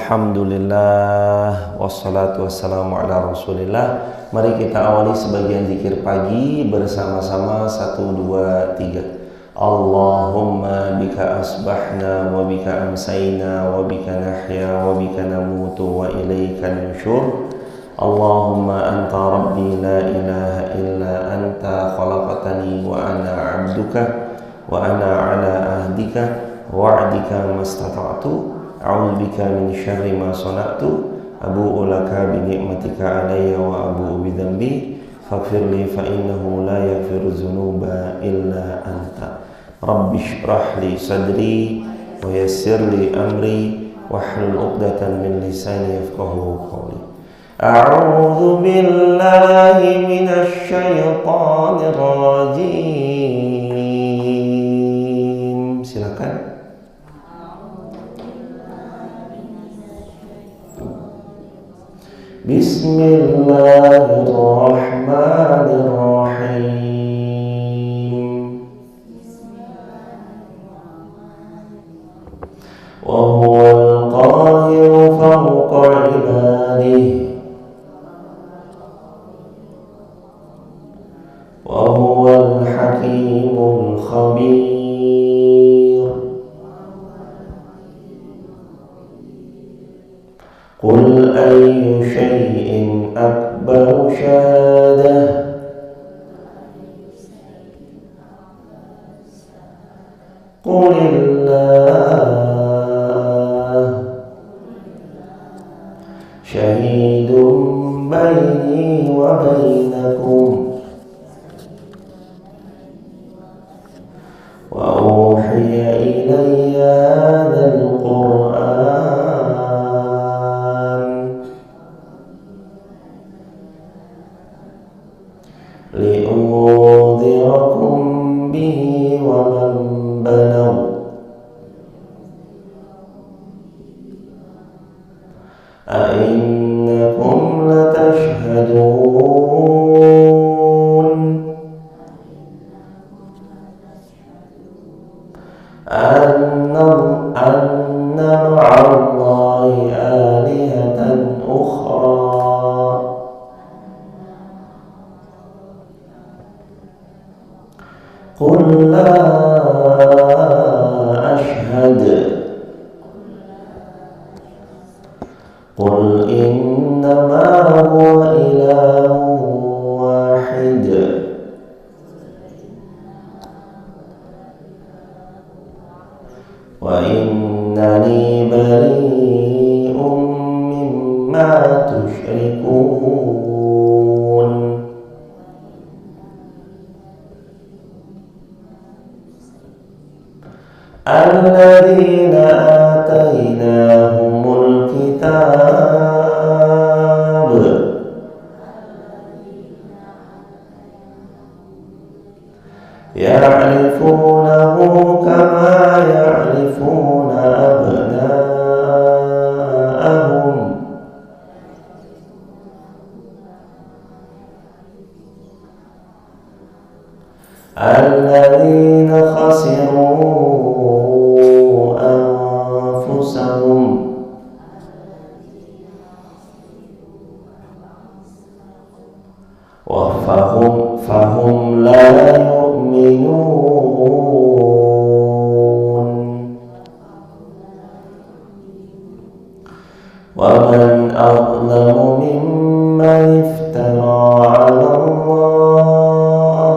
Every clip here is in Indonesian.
Alhamdulillah, wassalatu wassalamu ala rasulillah. Mari kita awali sebagian zikir pagi bersama-sama. 1, 2, 3. Allahumma bika asbahna wa bika amsayna wa bika nahya wa bika namutu wa ilaika nusyur. Allahumma anta rabbi la ilaha illa anta khalaqtani wa ana abduka wa ana ala ahdika wa'dika mastata'tu. A'udzubika min syarri ma sana'tu. Abu'u laka bi ni'matika alayya wa abu'u bi dhanbi faghfirli fa innahu la yaghfiru dzunuba illa anta. Rabbi shrah li sadri wa yassir li amri wahlul 'uqdatam min lisani yafqahu qawli. A'udzu billahi minasy syaithanir rajim. Silakan. Bismillahirrahmanirrahim. Wa huwal qahiru fawqa ibadihi wa huwal hakimul khabir. Qul ayyu syai'in akbaru syahadah. Qulillah syahidun baini wa bainakum wa uhiya ilayya hadzal Qur'an li'unzirakum bihi wa man balagh a'innakum latashhadun anna ma'allahi alihatan ukhra. Qul la ashhad. Qul innama huwa ilahun wahid. Wa innani bari'un mimma tusyrikun. Alladzina atainahumul kitab ya'rifunahu kama ya'rifuna abna'ahum. Alladzina khasiru anfusahum wa fahum la yu'minun. Wa man adlamu mimman iftara 'ala Allah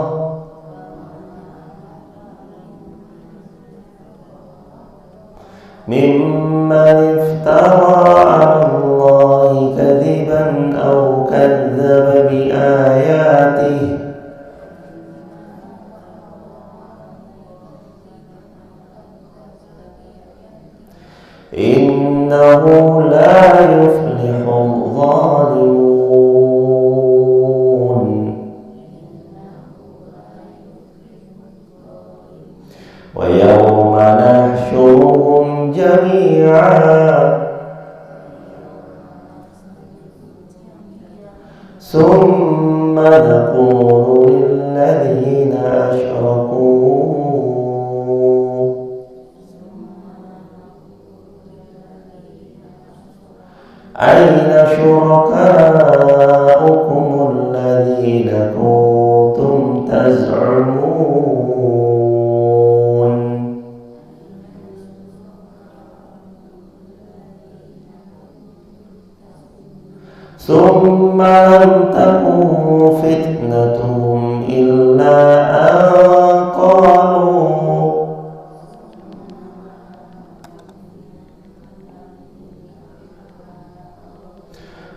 mimman iftara 'ala Allahi kadhiban aw kadzdzaba bi ayatihi innahu la yuflihul zalimun. Wa yawma nahsyuruhum jami'an summa naqulu lilladzina asyraku Aina syurakaukum alladzina kuntum taz'umun. Thumma lam takun fitnatuhum illa an qalu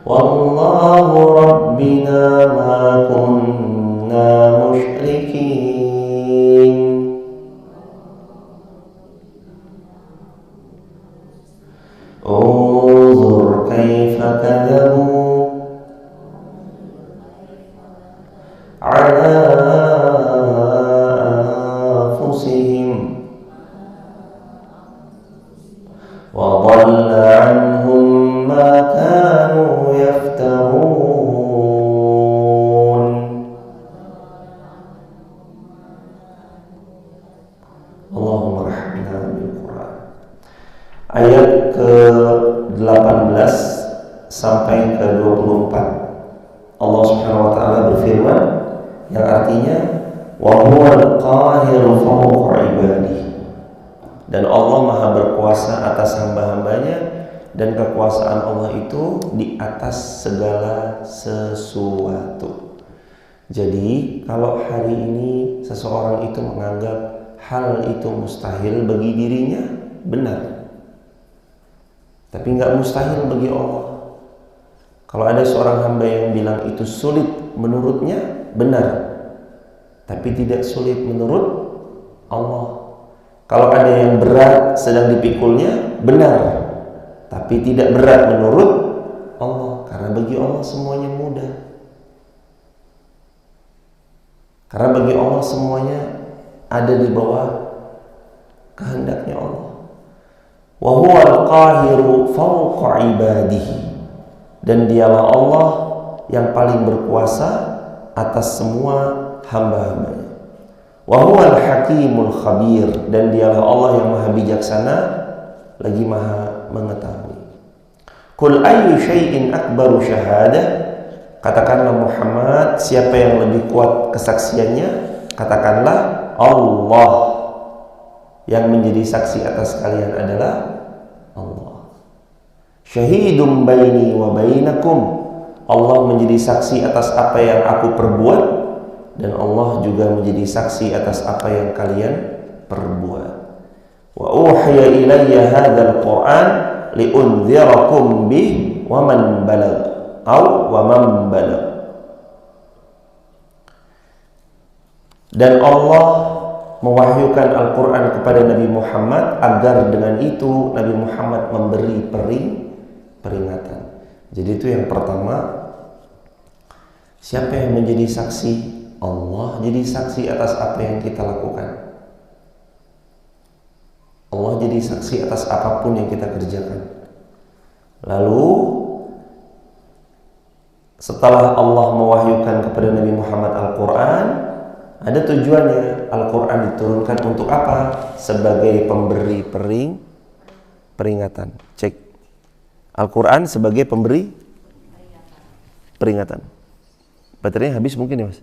wallahu rabbina ma kunna musyrikin. Unzur kaifa kadzabu ala anfusihim wa dhalla anhum ma kanu yaftarun. Allahumma rahmina bil Quran. Ayat ke-18 sampai ke-24 Allah Subhanahu wa taala berfirman yang artinya wa huwal qahiru fawqa ibadihi, dan Allah Maha berkuasa atas hamba-hambanya, dan kekuasaan Allah itu di atas segala sesuatu. Jadi kalau hari ini seseorang itu menganggap hal itu mustahil bagi dirinya, benar, tapi nggak mustahil bagi Allah. Kalau ada seorang hamba yang bilang itu sulit menurutnya, benar, tapi tidak sulit menurut Allah. Kalau ada yang berat sedang dipikulnya, benar, tapi tidak berat menurut Allah, karena bagi Allah semuanya mudah. Karena bagi Allah semuanya ada di bawah kehendaknya Allah. Wa huwal qahiru fawqa ibadihi, dan dialah Allah yang paling berkuasa atas semua hamba-hambanya. Wa huwal hakimul khabir, dan dialah Allah yang maha bijaksana lagi maha mengetahui. Qul ayyu syai'in akbaru syahadah, katakanlah Muhammad, siapa yang lebih kuat kesaksiannya? Katakanlah Allah. Yang menjadi saksi atas kalian adalah Allah. Syahidum baini wa bainakum, Allah menjadi saksi atas apa yang aku perbuat, dan Allah juga menjadi saksi atas apa yang kalian perbuat. Wa uhiya ilayya hadzal Qur'an liunzirakum bih wa man balagh aw wa man balagh. Dan Allah mewahyukan Al-Quran kepada Nabi Muhammad agar dengan itu Nabi Muhammad memberi peringatan. Jadi itu yang pertama, siapa yang menjadi saksi? Allah jadi saksi atas apa yang kita lakukan. Allah jadi saksi atas apapun yang kita kerjakan. Lalu setelah Allah mewahyukan kepada Nabi Muhammad Al-Quran, ada tujuannya. Al-Quran diturunkan untuk apa? Sebagai pemberi peringatan. Cek. Al-Quran sebagai pemberi peringatan. Baterainya habis mungkin ya mas?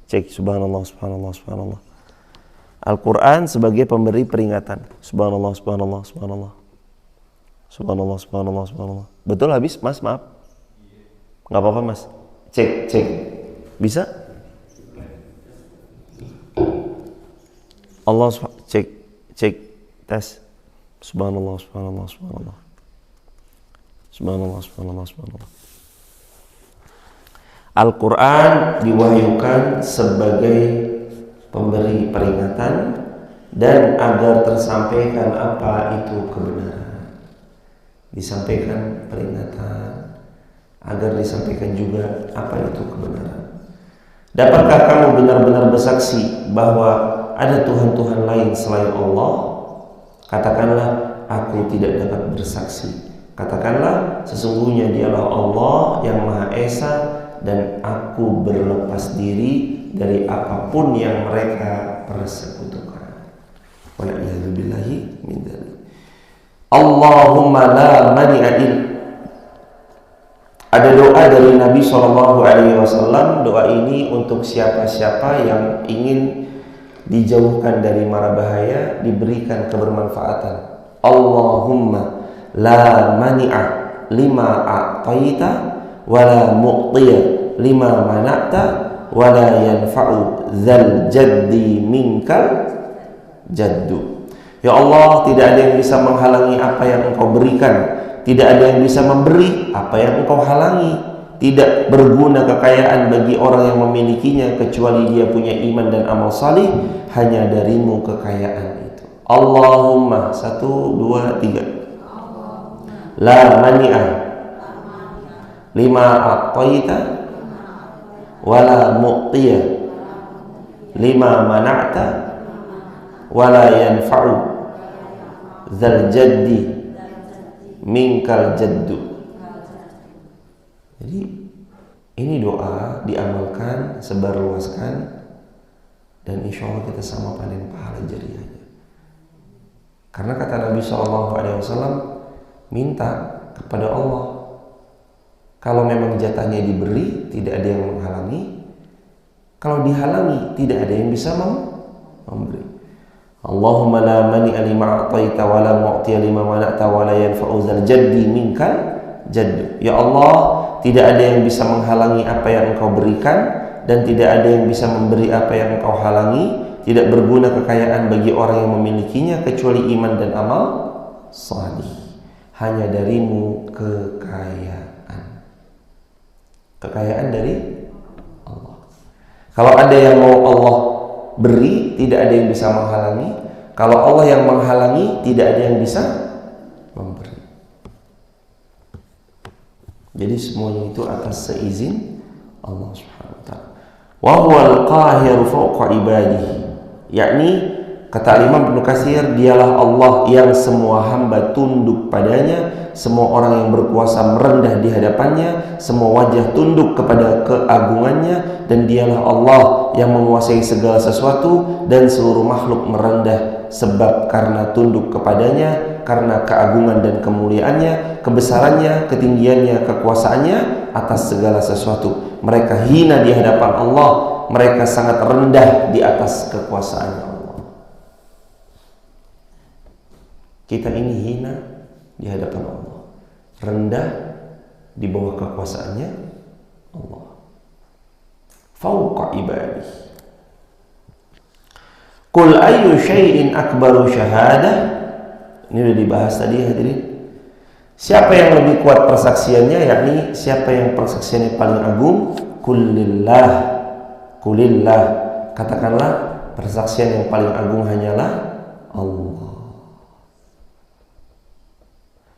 Cek. Subhanallah, subhanallah, subhanallah. Al-Quran sebagai pemberi peringatan. Subhanallah, subhanallah, subhanallah. Subhanallah, subhanallah, subhanallah. Betul habis mas? Maaf. Gak apa-apa mas. Cek, cek. Bisa? Allah cek, cek, tes. Subhanallah, subhanallah, subhanallah. Subhanallah, subhanallah, subhanallah. Al-Quran diwahyukan sebagai pemberi peringatan dan agar tersampaikan apa itu kebenaran. Disampaikan peringatan agar disampaikan juga apa itu kebenaran. Dapatkah kamu benar-benar bersaksi bahwa ada Tuhan-Tuhan lain selain Allah? Katakanlah, aku tidak dapat bersaksi. Katakanlah, sesungguhnya dialah Allah yang Maha Esa, dan aku berlepas diri dari apapun yang mereka persekutukan. Wala'iyadzubillahi min dzalik. Allahumma la Ada doa dari Nabi SAW. Doa ini untuk siapa-siapa yang ingin dijauhkan dari mara bahaya, diberikan kebermanfaatan. Allahumma la mani'a lima a'taita wa la mu'tiya lima mana'ta wa la yanfa'u dzal jaddi minkal jaddu. Ya Allah, tidak ada yang bisa menghalangi apa yang Engkau berikan, tidak ada yang bisa memberi apa yang Engkau halangi, tidak berguna kekayaan bagi orang yang memilikinya kecuali dia punya iman dan amal salih. Hanya darimu kekayaan itu. Allahumma 1, 2, 3. La mani'a lima a'taita wa la mu'tiya lima mana'ta wa la yanfa'u dzal jaddi minkal jaddu. Jadi ini doa diamalkan, sebarluaskan, dan insya Allah kita sama panen pahala jariahnya. Karena kata Nabi SAW, minta kepada Allah. Kalau memang jatahnya diberi, tidak ada yang menghalangi. Kalau dihalangi, tidak ada yang bisa memberi. Allahumma la mani'a lima a'taita wa la mu'tiya lima mana'ta wa la yanfa'u dzal jaddi minkal jaddu. Ya Allah, tidak ada yang bisa menghalangi apa yang Engkau berikan, dan tidak ada yang bisa memberi apa yang Engkau halangi. Tidak berguna kekayaan bagi orang yang memilikinya kecuali iman dan amal salih. Hanya darimu kekayaan. Kekayaan dari Allah. Kalau ada yang mau Allah beri, tidak ada yang bisa menghalangi. Kalau Allah yang menghalangi, tidak ada yang bisa memberi. Jadi semuanya itu atas seizin Allah Subhanahu wa taala. Wa huwal qahiru fawqa ibadihi. Yakni kata Imam Ibnu Katsir, dialah Allah yang semua hamba tunduk padanya, semua orang yang berkuasa merendah di hadapannya, semua wajah tunduk kepada keagungannya, dan dialah Allah yang menguasai segala sesuatu dan seluruh makhluk merendah sebab karena tunduk kepadanya, karena keagungan dan kemuliaannya, kebesarannya, ketinggiannya, kekuasaannya atas segala sesuatu. Mereka hina di hadapan Allah, mereka sangat rendah di atas kekuasaan Allah. Kita ini hina di hadapan Allah, rendah di bawah kekuasaannya Allah. Fauqa ibadih. Qul ayyu syai'in akbaru syahadah. Ini sudah dibahas tadi hadirin. Siapa yang lebih kuat persaksiannya, yakni siapa yang persaksiannya paling agung? Kulillah. Kulillah. Katakanlah persaksian yang paling agung hanyalah Allah.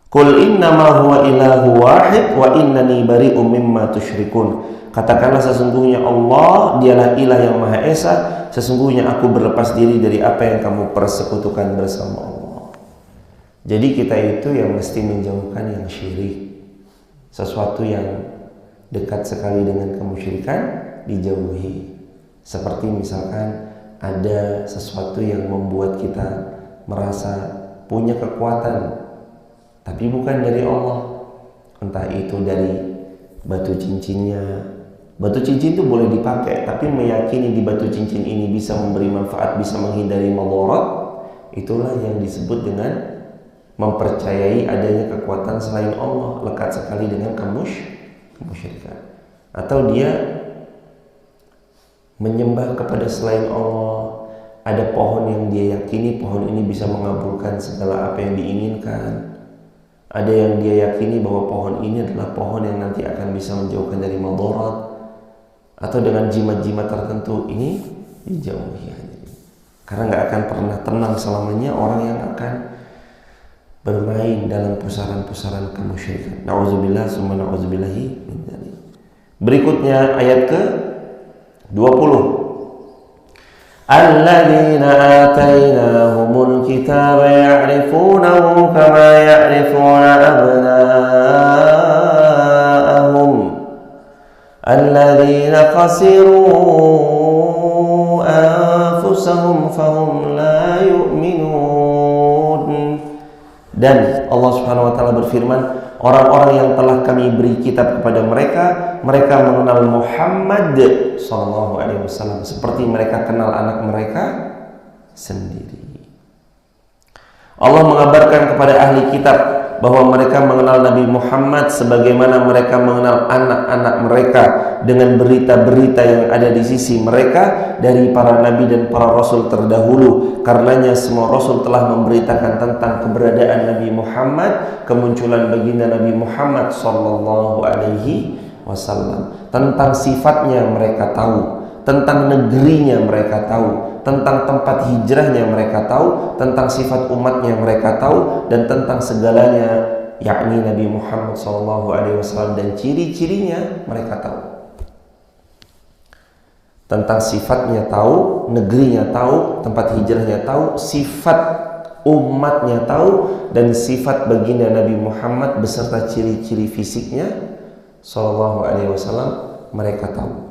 Qul innama huwa ilahu wahid wa innani bari'um mimma tusyrikun. Katakanlah sesungguhnya Allah dialah ilah yang Maha Esa, sesungguhnya aku berlepas diri dari apa yang kamu persekutukan bersama Allah. Jadi kita itu yang mesti menjauhkan yang syirik. Sesuatu yang dekat sekali dengan kemusyrikan dijauhi. Seperti misalkan ada sesuatu yang membuat kita merasa punya kekuatan tapi bukan dari Allah. Entah itu dari batu cincinnya. Batu cincin itu boleh dipakai, tapi meyakini di batu cincin ini bisa memberi manfaat, bisa menghindari madarat, itulah yang disebut dengan mempercayai adanya kekuatan selain Allah, lekat sekali dengan kemusyrikan. Atau dia menyembah kepada selain Allah. Ada pohon yang dia yakini pohon ini bisa mengabulkan segala apa yang diinginkan. Ada yang dia yakini bahwa pohon ini adalah pohon yang nanti akan bisa menjauhkan dari madarat. Atau dengan jimat-jimat tertentu, ini dijauhi. Karena nggak akan pernah tenang selamanya orang yang akan bermain dalam pusaran-pusaran kemusyrikan. Nauzubillah summa nauzubillahi min dzalik. Berikutnya ayat ke 20. Alladzina atainahumul kitaba ya'rifunahu kama ya'rifuna abna'ahum. Alladzina khasiru anfusahum fahum la yu'minun. Dan Allah Subhanahu wa taala berfirman, orang-orang yang telah kami beri kitab kepada mereka, mereka mengenal Muhammad sallallahu alaihi wasallam seperti mereka kenal anak mereka sendiri. Allah mengabarkan kepada ahli kitab bahwa mereka mengenal Nabi Muhammad sebagaimana mereka mengenal anak-anak mereka dengan berita-berita yang ada di sisi mereka dari para nabi dan para rasul terdahulu. Karenanya semua rasul telah memberitakan tentang keberadaan Nabi Muhammad, kemunculan baginda Nabi Muhammad sallallahu alaihi wasallam. Tentang sifatnya mereka tahu, tentang negerinya mereka tahu, tentang tempat hijrahnya mereka tahu, tentang sifat umatnya mereka tahu, dan tentang segalanya, yakni Nabi Muhammad SAW dan ciri-cirinya mereka tahu. Tentang sifatnya tahu, negerinya tahu, tempat hijrahnya tahu, sifat umatnya tahu, dan sifat baginda Nabi Muhammad beserta ciri-ciri fisiknya SAW mereka tahu.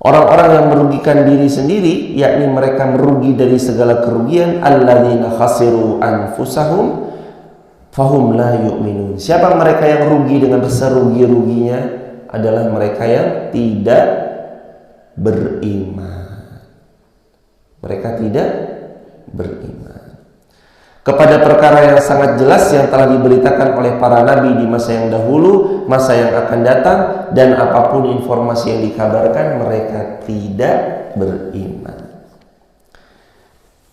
Orang-orang yang merugikan diri sendiri, yakni mereka merugi dari segala kerugian, alladzina khasiru anfusahum fahum la yu'minun. Siapa mereka yang rugi dengan serugi-ruginya? Adalah mereka yang tidak beriman. Mereka tidak beriman kepada perkara yang sangat jelas yang telah diberitakan oleh para nabi di masa yang dahulu, masa yang akan datang, dan apapun informasi yang dikabarkan mereka tidak beriman.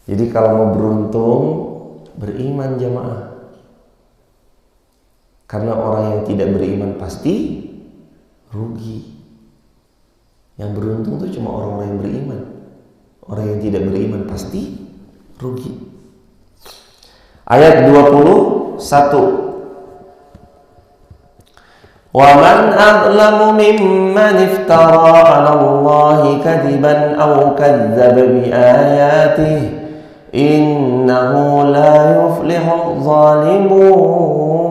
Jadi kalau mau beruntung, beriman jamaah. Karena orang yang tidak beriman pasti rugi. Yang beruntung itu cuma orang-orang yang beriman. Orang yang tidak beriman pasti rugi. Ayat 21. Wa man azlamu mimman iftara 'ala Allahi kadiban aw kadzdzaba bi ayatihi innahu la yuflihu zalimun.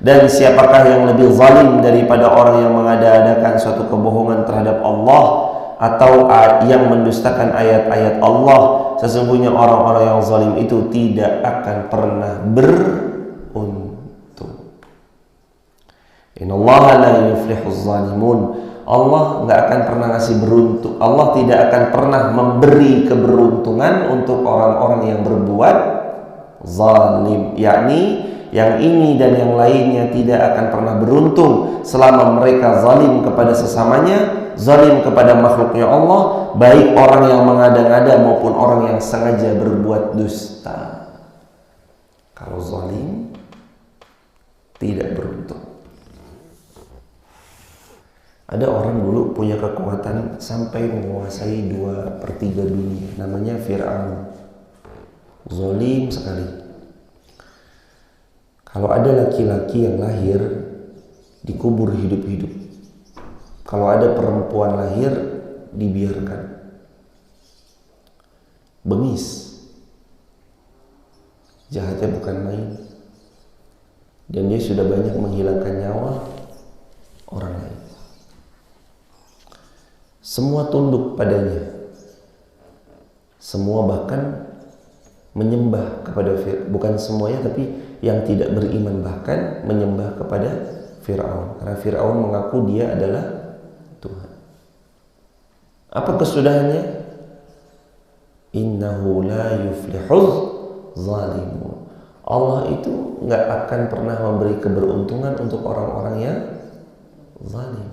Dan siapakah yang lebih zalim daripada orang yang mengada-adakan suatu kebohongan terhadap Allah atau yang mendustakan ayat-ayat Allah? Sesungguhnya orang-orang yang zalim itu tidak akan pernah beruntung. Innallaha la yuflihuz zalimun. Allah nggak akan pernah ngasih beruntung. Allah tidak akan pernah memberi keberuntungan untuk orang-orang yang berbuat zalim, yakni yang ini dan yang lainnya tidak akan pernah beruntung selama mereka zalim kepada sesamanya, zalim kepada makhluknya Allah, baik orang yang mengada-ngada maupun orang yang sengaja berbuat dusta. Kalau zalim tidak beruntung. Ada orang dulu punya kekuatan sampai menguasai 2/3 dunia, namanya Fir'aun. Zalim sekali. Kalau ada laki-laki yang lahir dikubur hidup-hidup. Kalau ada perempuan lahir dibiarkan. Bengis. Jahatnya bukan main. Dan dia sudah banyak menghilangkan nyawa orang lain. Semua tunduk padanya. Semua bahkan menyembah kepada Fir'aun. Bukan semuanya, tapi yang tidak beriman bahkan menyembah kepada Fir'aun. Karena Fir'aun mengaku dia adalah Tuhan. Apa kesudahannya? Innahu la yuflihuz zalimun. Allah itu nggak akan pernah memberi keberuntungan untuk orang-orang yang zalim.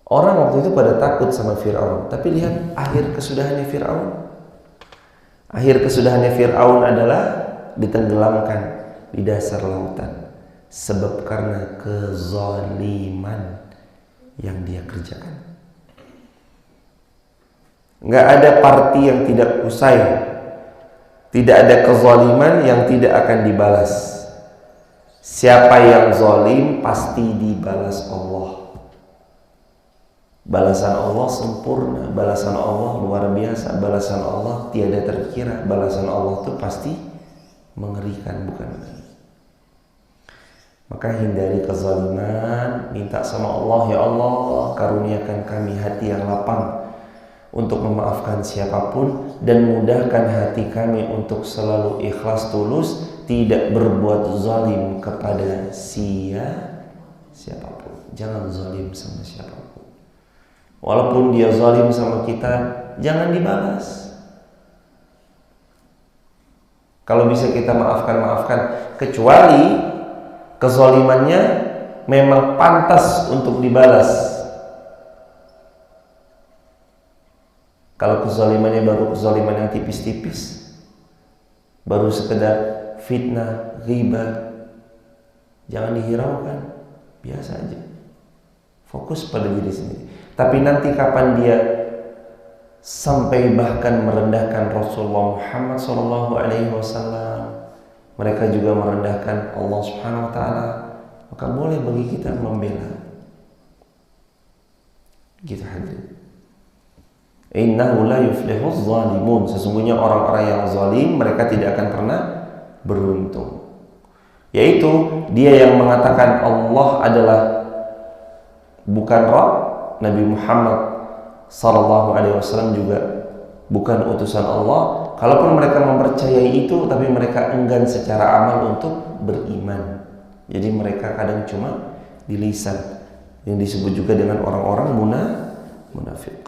Orang waktu itu pada takut sama Fir'aun. Tapi lihat akhir kesudahannya Fir'aun. Akhir kesudahannya Fir'aun adalah ditenggelamkan di dasar lautan. Sebab karena kezaliman yang dia kerjakan. Nggak ada parti yang tidak usai. Tidak ada kezaliman yang tidak akan dibalas. Siapa yang zalim pasti dibalas Allah. Balasan Allah sempurna, balasan Allah luar biasa, balasan Allah tiada terkira, balasan Allah itu pasti mengerikan, bukan main. Maka hindari kezaliman, minta sama Allah, ya Allah karuniakan kami hati yang lapang, untuk memaafkan siapapun dan mudahkan hati kami untuk selalu ikhlas tulus, tidak berbuat zalim kepada siapapun. Jangan zalim sama siapapun. Walaupun dia zalim sama kita, jangan dibalas. Kalau bisa kita maafkan, kecuali kezalimannya memang pantas untuk dibalas. Kalau kezalimannya baru kezaliman yang tipis-tipis, baru sekedar fitnah, ghibah, jangan dihiraukan, biasa aja. Fokus pada diri sendiri. Tapi nanti kapan dia sampai bahkan merendahkan Rasulullah Muhammad SAW, mereka juga merendahkan Allah Subhanahu Wa Taala, maka boleh bagi kita membela. Gitu hadirin. Innahu la yuflihuz zalimun. Sesungguhnya orang-orang yang zalim mereka tidak akan pernah beruntung. Yaitu dia yang mengatakan Allah adalah bukan Rabb, Nabi Muhammad sallallahu alaihi wasallam juga bukan utusan Allah. Kalaupun mereka mempercayai itu, tapi mereka enggan secara amal untuk beriman. Jadi mereka kadang cuma di lisan, yang disebut juga dengan orang-orang munafik.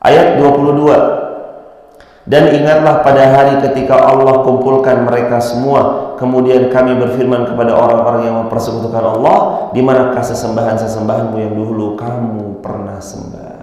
Ayat 22. Dan ingatlah pada hari ketika Allah kumpulkan mereka semua, kemudian kami berfirman kepada orang-orang yang mempersekutukan Allah, di manakah sesembahan-sesembahanmu yang dahulu kamu pernah sembah.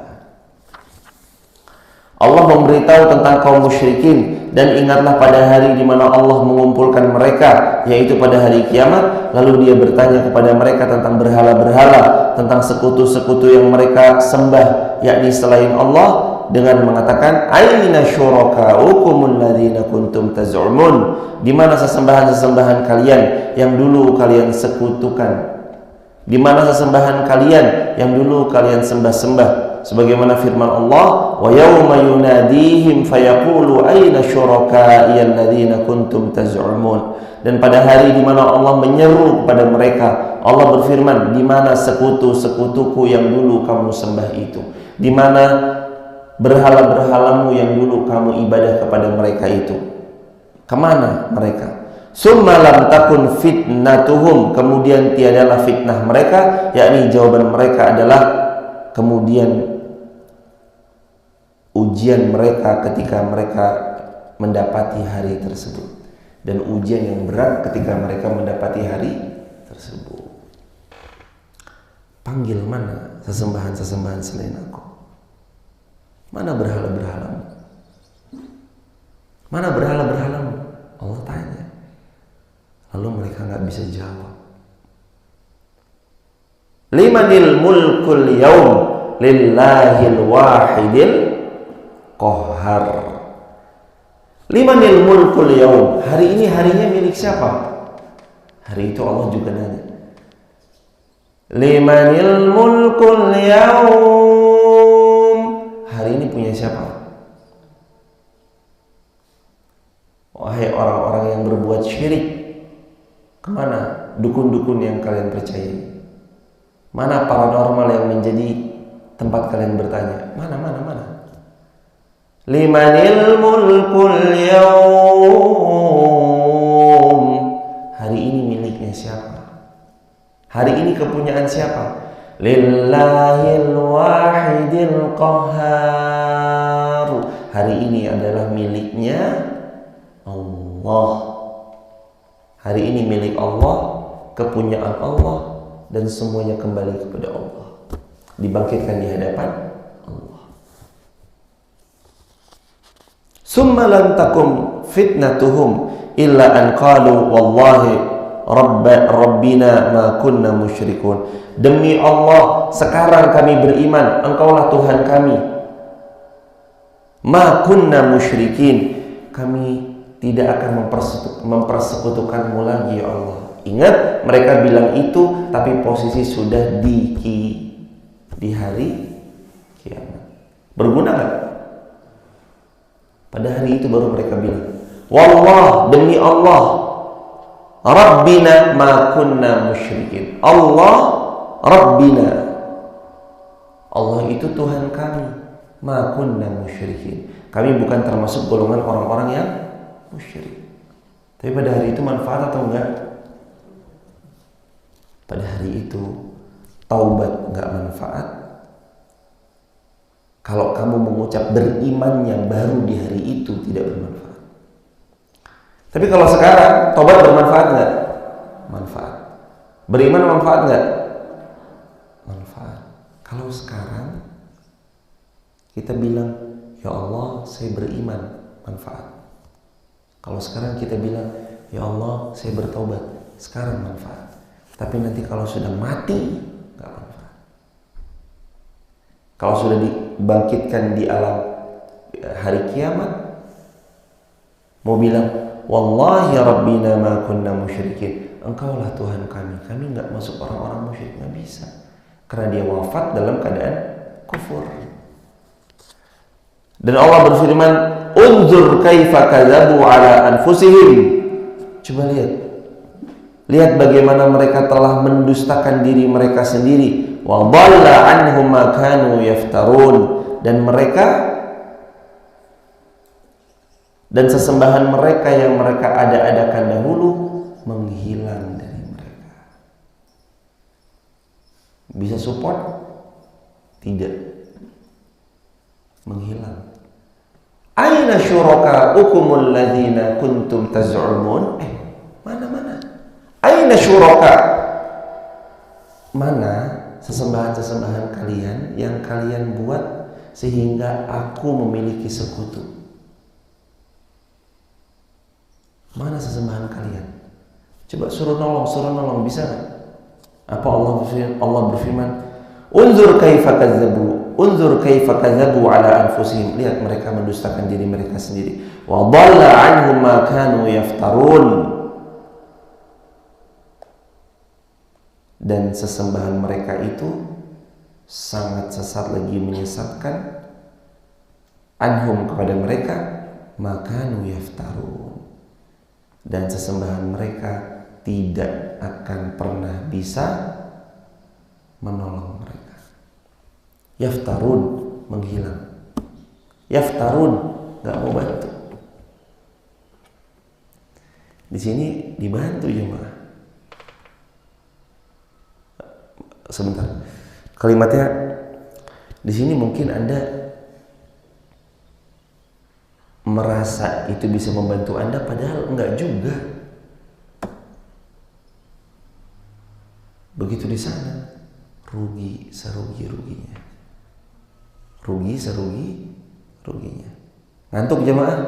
Allah memberitahu tentang kaum musyrikin, dan ingatlah pada hari di mana Allah mengumpulkan mereka, yaitu pada hari kiamat. Lalu dia bertanya kepada mereka tentang berhala-berhala, tentang sekutu-sekutu yang mereka sembah, yakni selain Allah, dengan mengatakan aina syurakaukumul ladzina kuntum taz'umun, di mana sesembahan-sesembahan kalian yang dulu kalian sekutukan, di mana sesembahan kalian yang dulu kalian sembah-sembah. Sebagaimana firman Allah, wa yauma yunadihim fayaqulu aina syurakai alladzina kuntum taz'umun, dan pada hari di mana Allah menyeru kepada mereka, Allah berfirman, di mana sekutu-sekutuku yang dulu kamu sembah itu, di mana berhala-berhalamu yang dulu kamu ibadah kepada mereka itu, kemana mereka? Summa lam takun fitnatuhum, kemudian tiadalah fitnah mereka, yakni jawaban mereka adalah kemudian ujian mereka ketika mereka mendapati hari tersebut, dan ujian yang berat ketika mereka mendapati hari tersebut. Panggil mana sesembahan-sesembahan selain aku? Mana berhala-berhalamu? Mana berhala-berhalamu? Allah tanya. Lalu mereka nggak bisa jawab. Limanil mulkul yaum, lillahil wahidil qahhar. Limanil mulkul yaum, hari ini harinya milik siapa? Hari itu Allah juga nanya. Limanil mulkul yaum, hari ini punya siapa? Wahai orang-orang yang berbuat syirik, kemana dukun-dukun yang kalian percayai? Mana paranormal yang menjadi tempat kalian bertanya? Mana? Limanil mulkul yaum, hari ini miliknya siapa? Hari ini kepunyaan siapa? Lillahil wahidil qahhar, hari ini adalah miliknya Allah. Hari ini milik Allah, kepunyaan Allah, dan semuanya kembali kepada Allah, dibangkitkan di hadapan Allah. Summa lam takum fitnatuhum illa an qalu wallahi rabbina ma kunna musyrikun. Demi Allah, sekarang kami beriman, Engkaulah Tuhan kami. Ma kunna musyrikin, kami tidak akan mempersekutukanmu lagi ya Allah. Ingat, mereka bilang itu tapi posisi sudah di hari kiamat. Berguna nggak? Pada hari itu baru mereka bilang, wallah, demi Allah, Rabbina ma kunna musyrikin. Allah, Rabbina, Allah itu Tuhan kami, ma kunna musyrikin. Kami bukan termasuk golongan orang-orang yang musyrik. Tapi pada hari itu manfaat atau enggak? Pada hari itu taubat enggak manfaat. Kalau kamu mengucap berimannya baru di hari itu tidak bermanfaat. Tapi kalau sekarang taubat bermanfaat enggak? Manfaat. Beriman manfaat enggak? Manfaat. Kalau sekarang kita bilang, ya Allah saya beriman, manfaat. Kalau sekarang kita bilang, ya Allah saya bertaubat, sekarang manfaat. Tapi nanti kalau sudah mati, nggak manfaat. Kalau sudah dibangkitkan di alam hari kiamat, mau bilang, wallahi rabbina ma kunna musyrikin, engkaulah Tuhan kami nggak masuk orang-orang musyrik, nggak bisa. Karena dia wafat dalam keadaan kufur. Dan Allah berfirman, unzur kaifa kadzabu ala anfusihim. Coba lihat bagaimana mereka telah mendustakan diri mereka sendiri. Wa dhalla anhum ma kanu yaftarun. Dan sesembahan mereka yang mereka ada-adakan dahulu menghilang dari mereka. Bisa support? Tidak. Menghilang. Aina syurakaukumul ladzina kuntum taz'umun? Mana? Aina syuraka? Mana sesembahan-sesembahan kalian yang kalian buat sehingga aku memiliki sekutu? Mana sesembahan kalian? Coba suruh nolong, bisa nggak? Apa Allah berfirman, unzur kaifa kadzabu ala anfusihim. Lihat mereka mendustakan diri mereka sendiri. Wa dhalla anhum ma kanu yaftarun. Dan sesembahan mereka itu sangat sesat lagi menyesatkan anhum kepada mereka ma kanu yaftarun. Dan sesembahan mereka tidak akan pernah bisa menolong mereka. Yaftarun, menghilang. Yaftarun, nggak mau bantu. Di sini dibantu jemaah. Sebentar, kalimatnya di sini mungkin Anda merasa itu bisa membantu Anda, padahal enggak juga. Begitu di sana, rugi serugi-ruginya. Rugi serugi-ruginya. Ngantuk jemaah?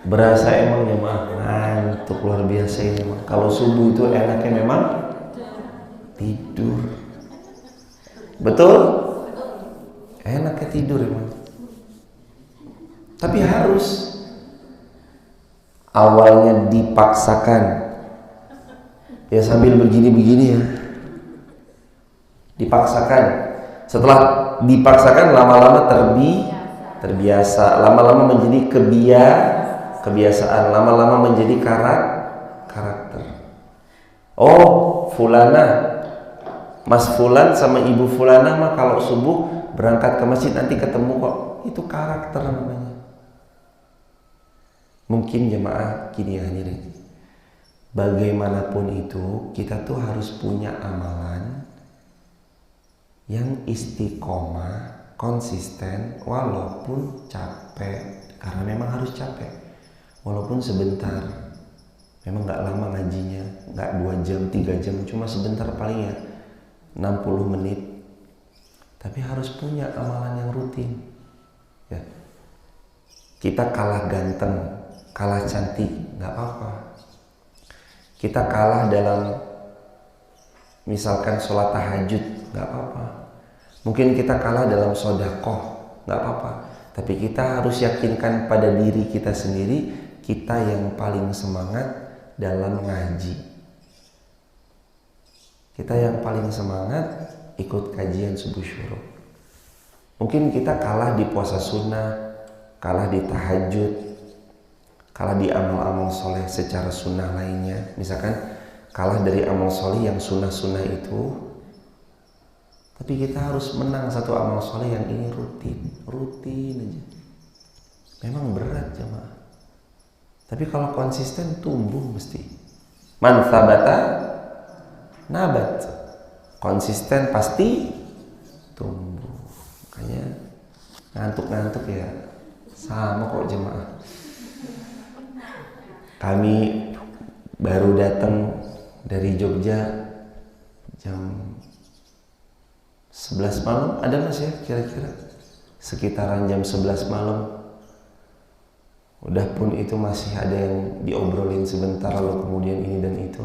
Berasa emang jemaah ngantuk luar biasa ini. Kalau subuh itu enaknya memang tidur. Betul? Enaknya tidur emang. Tapi harus awalnya dipaksakan. Ya sambil begini-begini ya. Dipaksakan. Setelah dipaksakan lama-lama terbiasa, lama-lama menjadi kebiasaan, lama-lama menjadi karakter. Oh, fulana, Mas Fulan sama Ibu Fulana mah kalau subuh berangkat ke masjid nanti ketemu kok. Itu karakter namanya. Mungkin jemaah gini ya hadirin. Bagaimanapun itu, kita tuh harus punya amalan yang istiqomah, konsisten, walaupun capek. Karena memang harus capek. Walaupun sebentar. Memang gak lama ngajinya, gak 2 jam, 3 jam, cuma sebentar paling ya 60 menit. Tapi harus punya amalan yang rutin. Ya. Kita kalah ganteng, kalah cantik, gak apa-apa. Kita kalah dalam misalkan sholat tahajud, gak apa-apa. Mungkin kita kalah dalam sedekah, gak apa-apa. Tapi kita harus yakinkan pada diri kita sendiri, kita yang paling semangat dalam ngaji. Kita yang paling semangat ikut kajian subuh syuruk. Mungkin kita kalah di puasa sunnah, kalah di tahajud, kalah di amal-amal soleh secara sunnah lainnya. Misalkan kalah dari amal soleh yang sunnah-sunnah itu. Tapi kita harus menang satu amal soleh yang ini rutin aja. Memang berat jemaah. Tapi kalau konsisten tumbuh mesti. Man thabata nabat. Konsisten pasti tumbuh. Makanya ngantuk-ngantuk ya sama kok jemaah. Kami baru datang dari Jogja jam 11 malam, ada mas ya kira-kira sekitaran jam 11 malam. Udah pun itu masih ada yang diobrolin sebentar, lalu kemudian ini dan itu.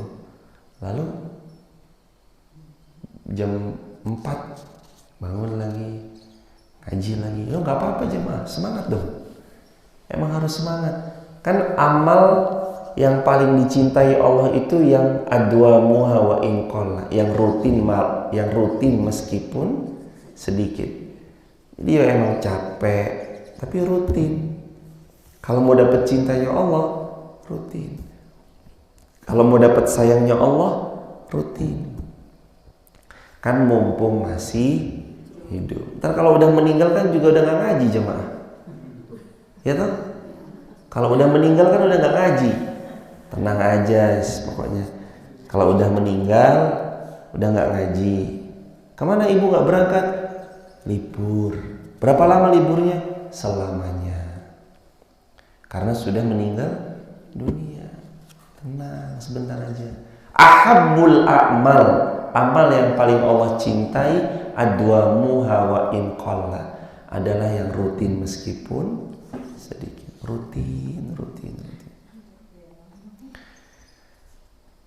Lalu jam 4 bangun lagi, ngaji lagi. Lo gak apa-apa jemaah, semangat dong. Emang harus semangat. Kan amal yang paling dicintai Allah itu yang adwamuha wa in qalla, yang rutin meskipun sedikit. Jadi ya emang capek, tapi rutin. Kalau mau dapat cintanya Allah, rutin. Kalau mau dapat sayangnya Allah, rutin. Kan mumpung masih hidup. Ntar kalau udah meninggal kan juga udah gak ngaji jemaah. Ya toh? Kalau udah meninggal kan udah gak ngaji. Tenang aja pokoknya. Kalau udah meninggal, udah gak ngaji. Kemana ibu gak berangkat? Libur. Berapa lama liburnya? Selamanya. Karena sudah meninggal dunia. Tenang, sebentar aja. Ahabbul a'mal, amal yang paling Allah cintai, adwamuha wa in qalla, adalah yang rutin meskipun sedikit. Rutin.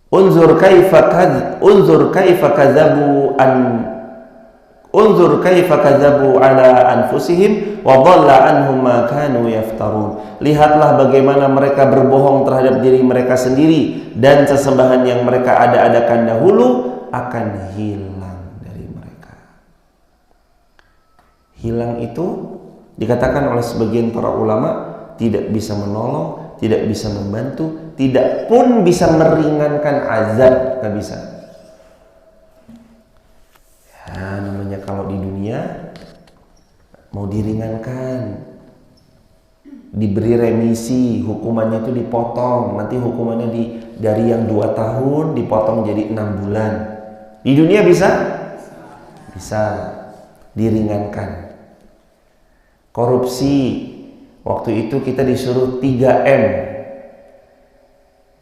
Unzur kaifa kadzabu ala anfusihim wa dhalla anhum ma kanu yaftarun. Lihatlah bagaimana mereka berbohong terhadap diri mereka sendiri, dan sesembahan yang mereka ada-adakan dahulu akan hilang dari mereka. Hilang itu dikatakan oleh sebagian para ulama tidak bisa menolong, tidak bisa membantu, tidak pun bisa meringankan azab, nggak bisa. Ya, namanya kalau di dunia mau diringankan, diberi remisi, hukumannya itu dipotong. Nanti hukumannya dari yang 2 tahun dipotong jadi 6 bulan. Di dunia bisa diringankan. Korupsi, waktu itu kita disuruh 3M,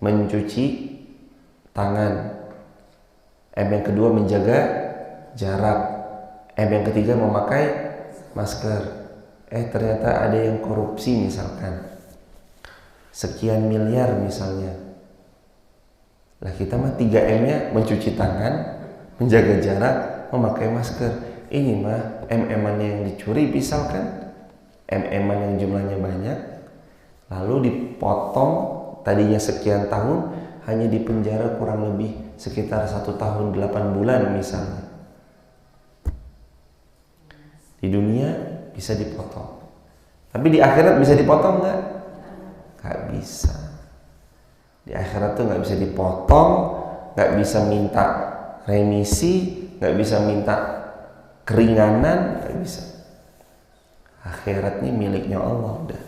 mencuci tangan, M yang kedua menjaga jarak, M yang ketiga memakai masker. Ternyata ada yang korupsi, misalkan sekian miliar misalnya. Lah kita mah 3M-nya mencuci tangan, menjaga jarak, memakai masker. Ini mah M-M-annya yang dicuri misalkan, M-M-an yang jumlahnya banyak, lalu dipotong tadinya sekian tahun, hanya dipenjara kurang lebih sekitar 1 tahun 8 bulan misalnya. Di dunia bisa dipotong, tapi di akhirat bisa dipotong nggak? Nggak bisa. Di akhirat tuh nggak bisa dipotong, nggak bisa minta remisi, nggak bisa minta keringanan, nggak bisa. Akhirat ini miliknya Allah udah.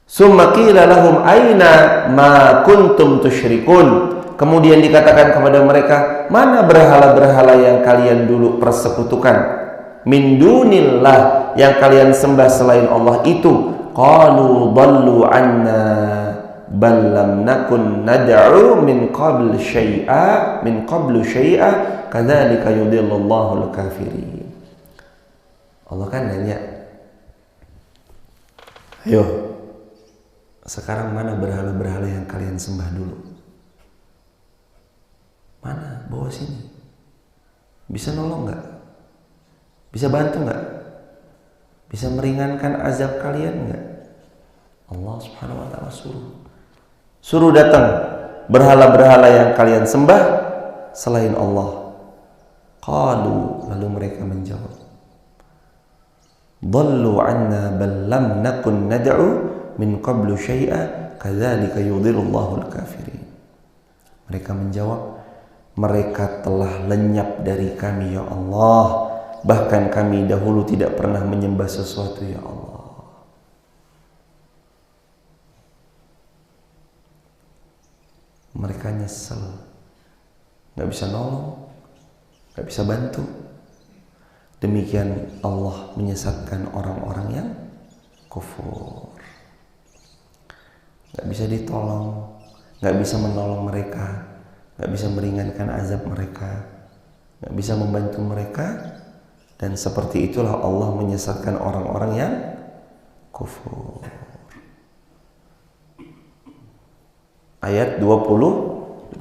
Summa qila lahum aina ma kuntum tusyrikun. Kemudian dikatakan kepada mereka, mana berhala-berhala yang kalian dulu persekutukan? Min dunillah, yang kalian sembah selain Allah itu. Qalu dallu anna bal lam nakun nad'u min qablu syai'a kadzalika yudhillullahu al-kafirin. Allah kan nanya, ayo sekarang mana berhala-berhala yang kalian sembah dulu? Mana? Bawa sini. Bisa nolong nggak? Bisa bantu nggak? Bisa meringankan azab kalian nggak? Allah Subhanahu wa ta'ala suruh datang berhala-berhala yang kalian sembah selain Allah. Qalu, lalu mereka menjawab, dhallu anna bal lam nakun nad'u min qablu syai'a kadzalika yudhillullahu al-kafirin. Mereka menjawab, mereka telah lenyap dari kami ya Allah, bahkan kami dahulu tidak pernah menyembah sesuatu ya Allah. Mereka nyesel, gak bisa nolong, gak bisa bantu. Demikian Allah menyesatkan orang-orang yang kufur. Gak bisa ditolong, gak bisa menolong mereka, gak bisa meringankan azab mereka, gak bisa membantu mereka. Dan seperti itulah Allah menyesatkan orang-orang yang kufur. Ayat 25.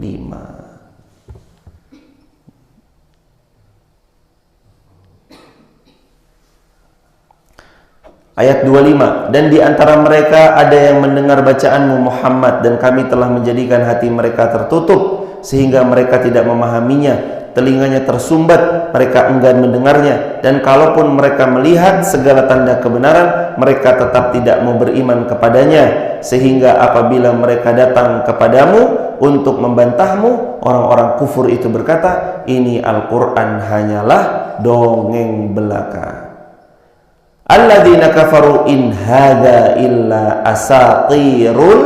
Ayat 25, dan di antara mereka ada yang mendengar bacaanmu Muhammad, dan kami telah menjadikan hati mereka tertutup sehingga mereka tidak memahaminya, telinganya tersumbat, mereka enggan mendengarnya, dan kalaupun mereka melihat segala tanda kebenaran, mereka tetap tidak mau beriman kepadanya, sehingga apabila mereka datang kepadamu untuk membantahmu, orang-orang kufur itu berkata, ini Al-Quran hanyalah dongeng belaka. Alladzina kafaru in hadza illa asatirul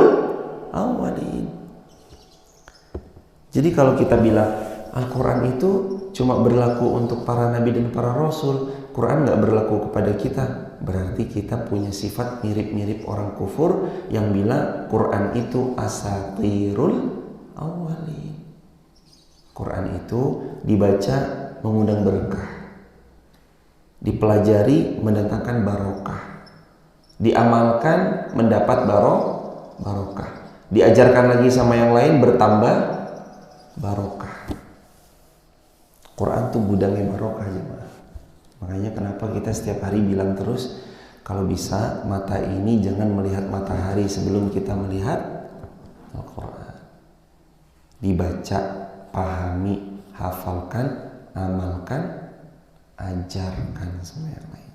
awwalin. Jadi kalau kita bilang Al-Quran itu cuma berlaku untuk para nabi dan para rasul, Quran nggak berlaku kepada kita, berarti kita punya sifat mirip-mirip orang kufur yang bilang Quran itu asatirul awwalin. Quran itu dibaca mengundang berkah, dipelajari mendatangkan barokah, diamalkan mendapat barokah, diajarkan lagi sama yang lain bertambah barokah. Quran tuh gudangnya barokah jemaah. Makanya kenapa kita setiap hari bilang terus, kalau bisa mata ini jangan melihat matahari sebelum kita melihat Al-Quran. Dibaca, pahami, hafalkan, amalkan, ajarkan sama yang lain.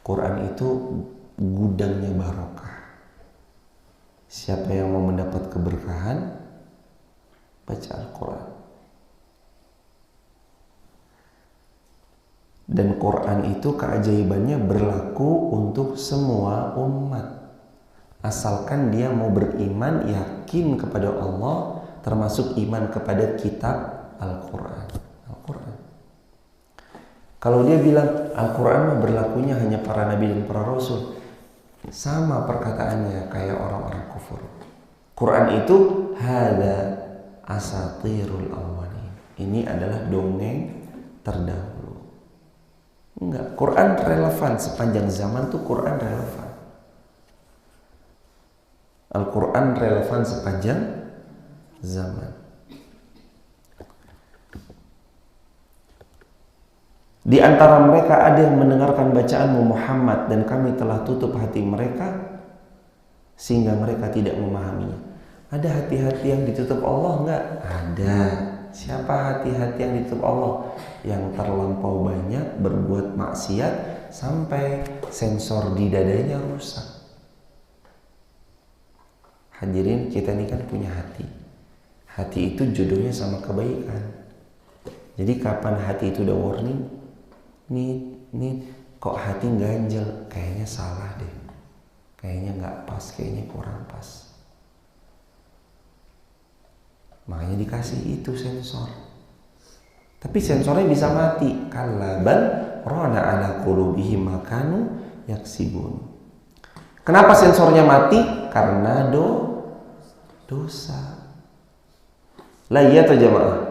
Quran itu gudangnya barokah. Siapa yang mau mendapat keberkahan, baca Al-Quran. Dan Quran itu keajaibannya berlaku untuk semua umat, asalkan dia mau beriman, yakin kepada Allah, termasuk iman kepada kitab Al-Quran. Kalau dia bilang Al-Quran berlakunya hanya para nabi dan para rasul, sama perkataannya kayak orang-orang kufur. Quran itu hadza asatirul awwalin. Ini adalah dongeng terdahulu. Enggak, Quran relevan sepanjang zaman tuh Quran relevan. Al-Quran relevan sepanjang zaman. Di antara mereka ada yang mendengarkan bacaanmu Muhammad, dan kami telah tutup hati mereka sehingga mereka tidak memahaminya. Ada hati-hati yang ditutup Allah enggak? Ada. Siapa hati-hati yang ditutup Allah? Yang terlampau banyak berbuat maksiat sampai sensor di dadanya rusak. Hadirin, kita ini kan punya hati. Hati itu jodohnya sama kebaikan. Jadi kapan hati itu udah warning, nih kok hati ganjel, kayaknya salah deh, kayaknya nggak pas, kayaknya kurang pas. Makanya dikasih itu sensor. Tapi sensornya bisa mati. Kalla bal rana ala qulubihim ma kanu yaksibun. Kenapa sensornya mati? Karena dosa. Lah iya tuh jemaah.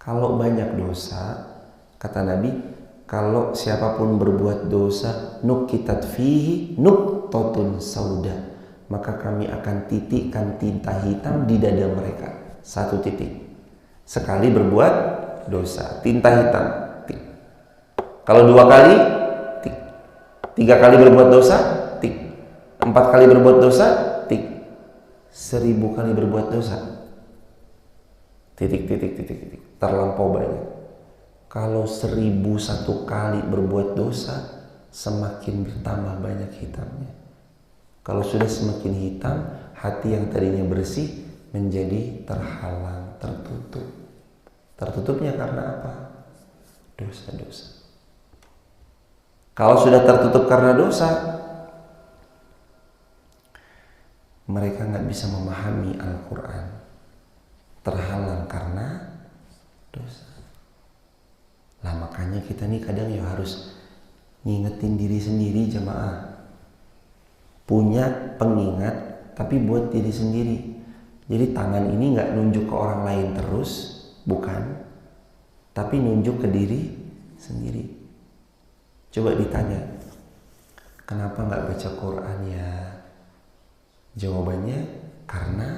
Kalau banyak dosa, kata Nabi, kalau siapapun berbuat dosa, nukitat fihi nuqtatun sauda, maka kami akan titikkan tinta hitam di dada mereka. 1 titik. Sekali berbuat dosa, tinta hitam, tik. Kalau 2 kali, tik. 3 kali berbuat dosa, tik. 4 kali berbuat dosa, tik. 1000 kali berbuat dosa, titik. Terlampau banyak. Kalau 1001 kali berbuat dosa, semakin bertambah banyak hitamnya. Kalau sudah semakin hitam, hati yang tadinya bersih menjadi terhalang, tertutup. Tertutupnya karena apa? Dosa-dosa. Kalau sudah tertutup karena dosa, mereka nggak bisa memahami Al-Quran. Terhalang karena dosa. Lah makanya kita nih kadang ya harus ngingetin diri sendiri jamaah. Punya pengingat tapi buat diri sendiri. Jadi tangan ini nggak nunjuk ke orang lain terus, bukan, tapi nunjuk ke diri sendiri. Coba ditanya, kenapa nggak baca Quran ya? Jawabannya karena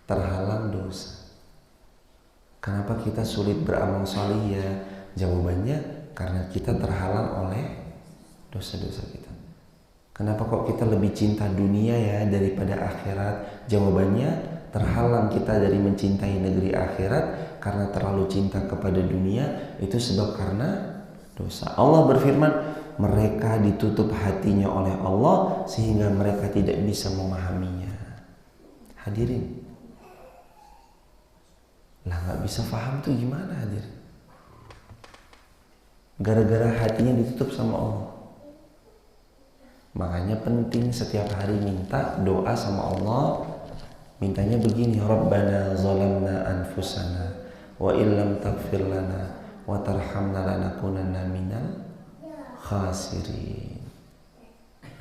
terhalang dosa. Kenapa kita sulit beramal salih ya? Jawabannya karena kita terhalang oleh dosa-dosa kita. Kenapa kok kita lebih cinta dunia ya daripada akhirat? Jawabannya terhalang kita dari mencintai negeri akhirat karena terlalu cinta kepada dunia. Itu sebab karena dosa. Allah berfirman, mereka ditutup hatinya oleh Allah sehingga mereka tidak bisa memahaminya. Hadirin, lah nggak bisa paham tuh gimana hadirin? Gara-gara hatinya ditutup sama Allah. Makanya penting setiap hari minta doa sama Allah. Mintanya begini, Rabbana zalamna anfusana wa illam taghfir lana wa tarhamna lanakunanna minal khasirin.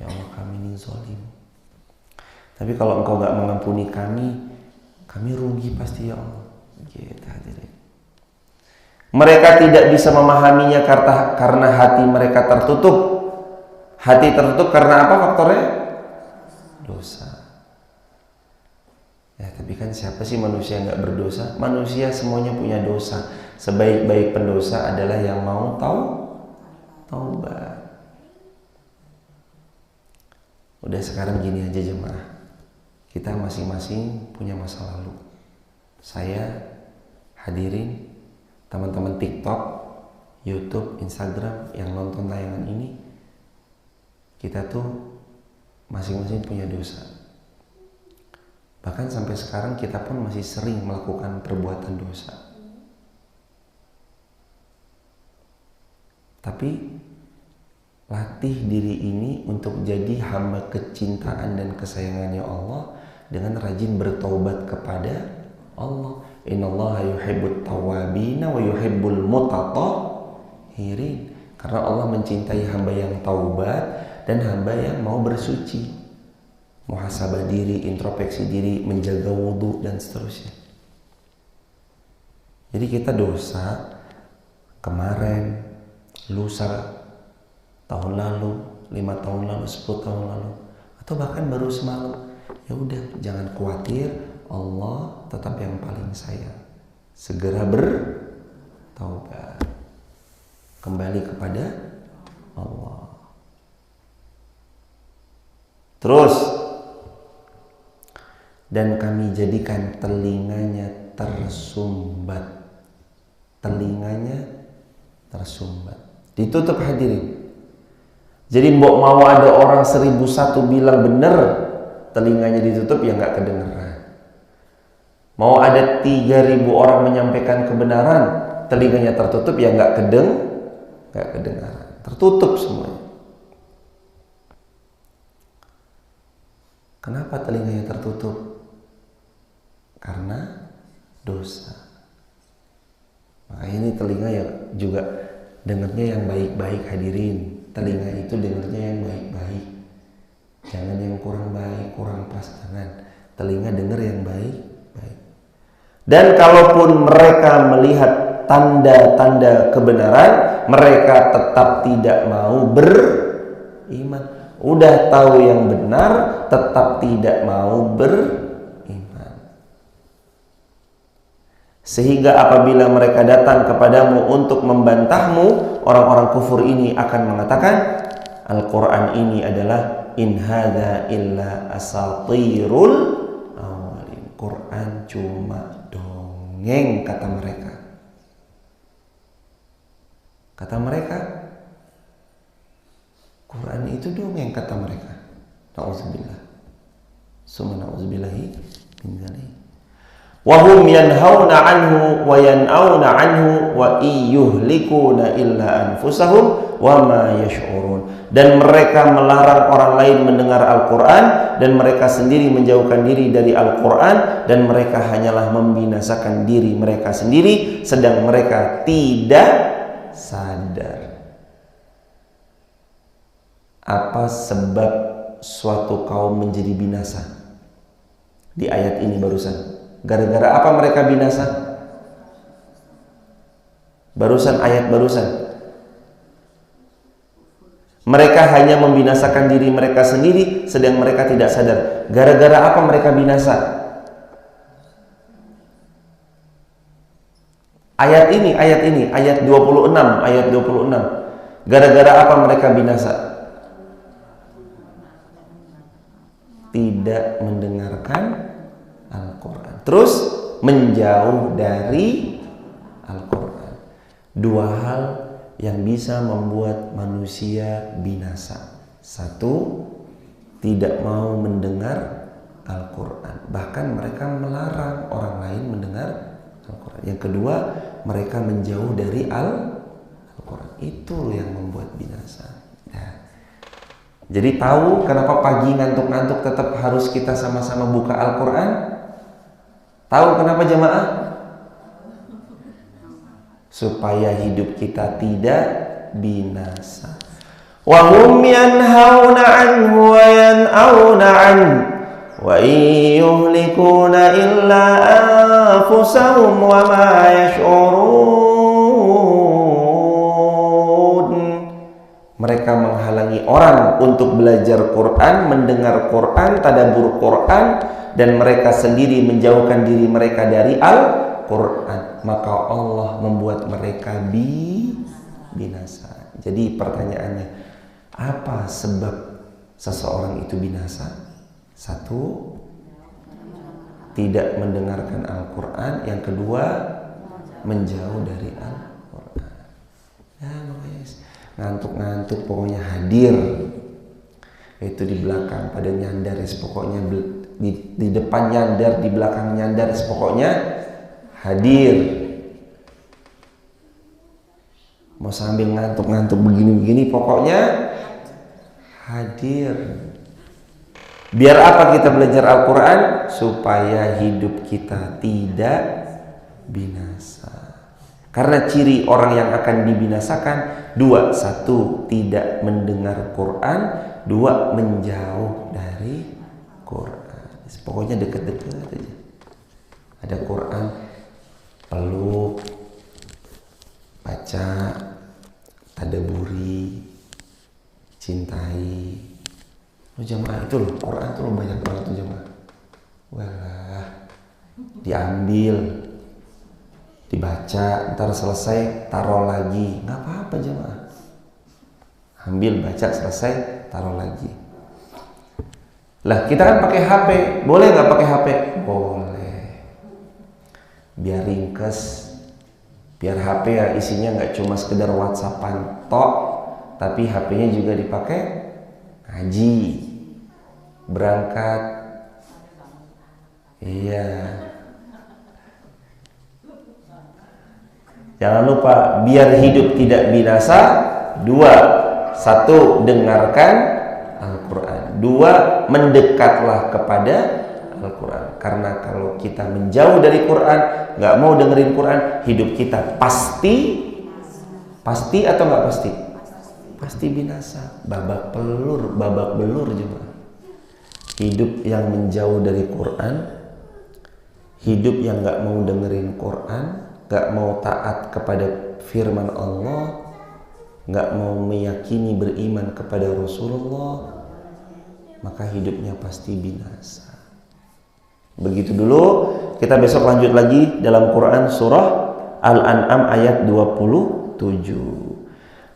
Ya Allah, kami ini zalim. Tapi kalau Engkau gak mengampuni kami rugi pasti ya Allah. Gitu hadirin. Mereka tidak bisa memahaminya karena hati mereka tertutup. Hati tertutup karena apa faktornya? Dosa. Ya tapi kan siapa sih manusia yang gak berdosa? Manusia semuanya punya dosa. Sebaik-baik pendosa adalah yang mau taubat. Udah sekarang gini aja jemaah. Kita masing-masing punya masa lalu. Saya, hadirin, teman-teman TikTok, YouTube, Instagram yang nonton tayangan ini, kita tuh masing-masing punya dosa. Bahkan sampai sekarang kita pun masih sering melakukan perbuatan dosa. Tapi latih diri ini untuk jadi hamba kecintaan dan kesayangannya Allah dengan rajin bertaubat kepada Allah. Innallaha yuhibbut tawwabina wa yuhibbul mutatahhirin. Karena Allah mencintai hamba yang taubat dan hamba yang mau bersuci, muhasabah diri, introspeksi diri, menjaga wudhu dan seterusnya. Jadi kita dosa kemarin, lusa, tahun lalu, 5 tahun lalu, 10 tahun lalu, atau bahkan baru semalam. Ya udah, jangan khawatir, Allah tetap yang paling sayang. Segera bertaubat, kembali kepada Allah. Terus, dan kami jadikan telinganya tersumbat. Telinganya tersumbat, ditutup hadirin. Jadi mbok mau ada orang 1001 bilang benar, telinganya ditutup ya nggak kedengeran. Mau ada 3000 orang menyampaikan kebenaran, telinganya tertutup ya nggak kedengaran. Tertutup semuanya. Kenapa telinganya tertutup? Karena dosa. Makanya ini telinga ya juga dengarnya yang baik-baik hadirin. Telinga itu dengarnya yang baik-baik. Jangan yang kurang baik, kurang pas, jangan. Telinga dengar yang baik-baik. Dan kalaupun mereka melihat tanda-tanda kebenaran, mereka tetap tidak mau beriman. Udah tahu yang benar, tetap tidak mau beriman. Sehingga apabila mereka datang kepadamu untuk membantahmu, orang-orang kufur ini akan mengatakan, Al-Quran ini adalah in hadza illa asatirul awalin. Quran cuma dongeng, kata mereka. Kata mereka, Quran itu dongeng, kata mereka. Nauzubillah. Summa na'udzubillahi min dzalik. Wa hum yanhauna anhu wa yan'auna anhu wa iyuhlikuna illa anfusahum wa ma yash'urun. Dan mereka melarang orang lain mendengar Al-Qur'an dan mereka sendiri menjauhkan diri dari Al-Qur'an dan mereka hanyalah membinasakan diri mereka sendiri sedang mereka tidak sadar. Apa sebab suatu kaum menjadi binasa? Di ayat ini barusan. Gara-gara apa mereka binasa? Barusan ayat barusan. Mereka hanya membinasakan diri mereka sendiri sedang mereka tidak sadar. Gara-gara apa mereka binasa? Ayat 26. Gara-gara apa mereka binasa? Tidak mendengarkan Al-Quran, terus menjauh dari Al-Quran. Dua hal yang bisa membuat manusia binasa. Satu, tidak mau mendengar Al-Quran, bahkan mereka melarang orang lain mendengar Al-Quran. Yang kedua, mereka menjauh dari Al-Quran. Itu yang membuat binasa. Jadi tahu kenapa pagi ngantuk-ngantuk tetap harus kita sama-sama buka Al-Quran? Tahu kenapa jemaah? Supaya hidup kita tidak binasa. Wa hum yanhauna anhu wa yan'auna anhu wa yuhlikuna illa anfusahum wa ma yash'urun. Mereka menghalangi orang untuk belajar Quran, mendengar Quran, tadabbur Quran, dan mereka sendiri menjauhkan diri mereka dari Al-Quran. Maka Allah membuat mereka binasa. Jadi pertanyaannya, apa sebab seseorang itu binasa? Satu, tidak mendengarkan Al-Quran. Yang kedua, menjauh dari Al-Quran. Ya, ngantuk-ngantuk pokoknya hadir. Itu di belakang pada nyandar, pokoknya di depan nyandar, di belakang nyandar, pokoknya hadir. Mau sambil ngantuk-ngantuk begini-begini, pokoknya hadir. Biar apa kita belajar Al-Quran? Supaya hidup kita tidak binasa. Karena ciri orang yang akan dibinasakan dua. Satu, tidak mendengar Quran. Dua, menjauh dari Quran. Pokoknya deket-deket aja. Ada Quran, peluk, baca, tadabburi, cintai. Oh jamaah, itu loh Quran tuh loh banyak banget tuh jamaah. Wah, diambil, dibaca, ntar selesai taruh lagi, nggak apa-apa jemaah. Ambil, baca, selesai, taruh lagi. Lah kita kan pakai HP, boleh nggak pakai HP? Boleh. Biar ringkes, biar HP ya isinya nggak cuma sekedar WhatsAppan tok, tapi HP-nya juga dipakai ngaji, berangkat. Iya. Jangan lupa, biar hidup tidak binasa, dua, satu, dengarkan Al-Quran. Dua, mendekatlah kepada Al-Quran. Karena kalau kita menjauh dari Quran, nggak mau dengerin Quran, hidup kita pasti atau nggak pasti? Pasti binasa. Babak belur juga. Hidup yang menjauh dari Quran, hidup yang nggak mau dengerin Quran, gak mau taat kepada firman Allah, gak mau meyakini beriman kepada Rasulullah, maka hidupnya pasti binasa. Begitu dulu, kita besok lanjut lagi dalam Quran surah Al-An'am ayat 27.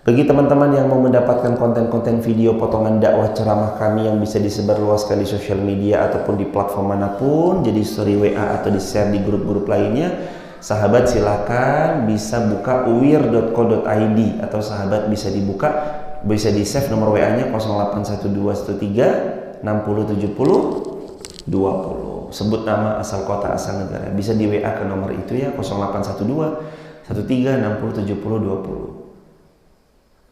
Bagi teman-teman yang mau mendapatkan konten-konten video potongan dakwah ceramah kami yang bisa disebarluaskan di sosial media ataupun di platform manapun, jadi story WA atau di share di grup-grup lainnya, sahabat silakan bisa buka uwir.co.id atau sahabat bisa di save nomor WA-nya 081213 60 70 20. Sebut nama, asal kota, asal negara. Bisa di WA ke nomor itu ya, 0812 13 60 70 20.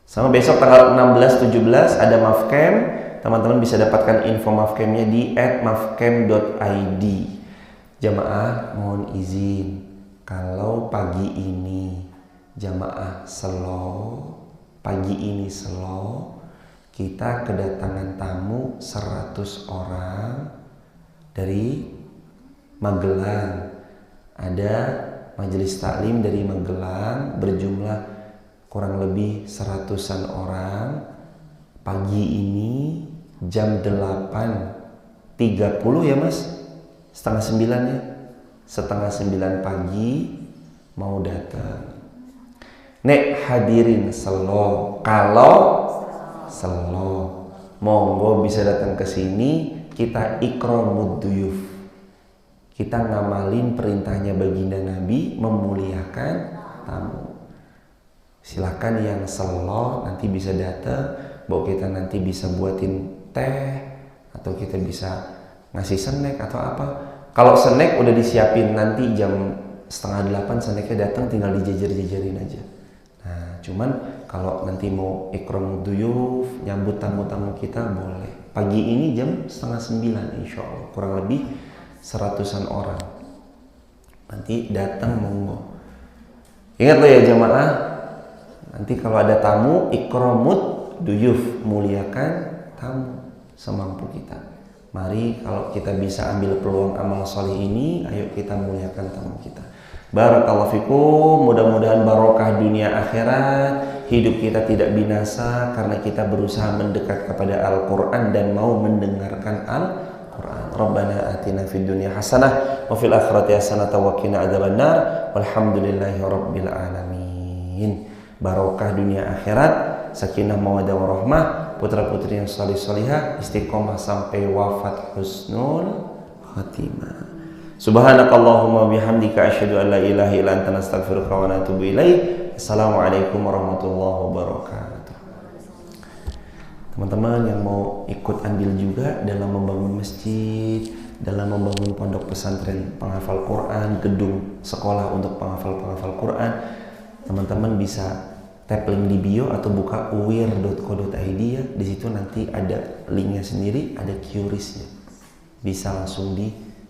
Sama besok tanggal 16 17 ada Mafcam. Teman-teman bisa dapatkan info Mafcamnya di @mafcam.id. Jamaah mohon izin, kalau pagi ini jamaah pagi ini kita kedatangan tamu 100 orang dari Magelang. Ada majelis taklim dari Magelang berjumlah kurang lebih 100-an orang. Pagi ini jam 8.30 ya mas, setengah 9 ya, setengah 9 pagi mau datang. Nek hadirin kalau selo monggo bisa datang ke sini, kita ikramud duyuf, kita ngamalin perintahnya baginda Nabi memuliakan tamu. Silakan yang selo nanti bisa datang. Bahwa kita nanti bisa buatin teh atau kita bisa ngasih snack atau apa. Kalau snack udah disiapin, nanti jam 7:30 snacknya datang, tinggal dijajar-jajarin aja. Nah, cuman kalau nanti mau ikram duyuf, nyambut tamu-tamu kita boleh. Pagi ini jam 8:30 insya Allah, kurang lebih 100-an orang. Nanti datang monggo. Ingat loh ya jamaah, nanti kalau ada tamu ikramud duyuf, muliakan tamu semampu kita. Mari kalau kita bisa ambil peluang amal soleh ini, ayo kita muliakan tamu kita. Barakallahu fikum, mudah-mudahan barokah dunia akhirat, hidup kita tidak binasa karena kita berusaha mendekat kepada Al-Quran dan mau mendengarkan Al-Quran. Rabbana atina fid dunya hasanah wa fil akhirati hasanah wa qina adzabannar walhamdulillahi rabbil alamin. Barokah dunia akhirat, sakinah mawaddah warahmah, putra-putri yang salih salihah, istiqomah sampai wafat husnul khatimah. Subhanakallahumma bihamdika asyhadu an la ilaha illa anta astaghfiruka wa atubu ilaik. Assalamualaikum warahmatullahi wabarakatuh. Teman-teman yang mau ikut andil juga dalam membangun masjid, dalam membangun pondok pesantren penghafal Quran, gedung sekolah untuk penghafal Quran, teman-teman bisa tap link di bio atau buka uwir.co.id ya. Di situ nanti ada linknya sendiri, ada QRIS-nya. Bisa langsung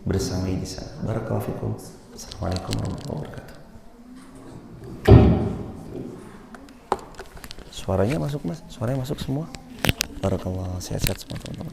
bersamai di sana. Barakallahu fikum. Assalamualaikum warahmatullahi wabarakatuh. Suaranya masuk mas? Suaranya masuk semua? Barakallah, sehat-sehat semua teman-teman.